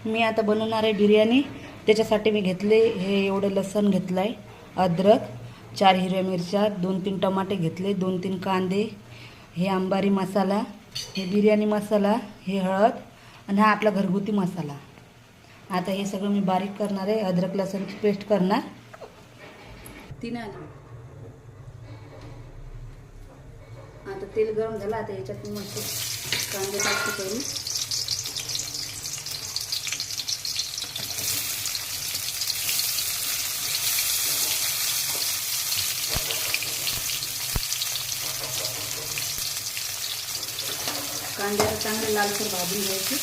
मी आता बनवणार आहे बिर्याणी. त्याच्यासाठी मी घेतले हे एवढं लसूण घेतलं आहे, अद्रक, 4 हिरव्या मिरच्या, 2-3 टमाटे घेतले, 2-3 कांदे, हे अंबारी मसाला, हे बिर्याणी मसाला, हे हळद आणि हा आपला घरगुती मसाला. आता हे सगळं मी बारीक करणार आहे. अद्रक लसूणची पेस्ट करणार. आता तेल गरम झालं. आता याच्यात मस्त कांदे टाकते करू. कांद्याला चांगले लालसर भाजून घ्यायचे.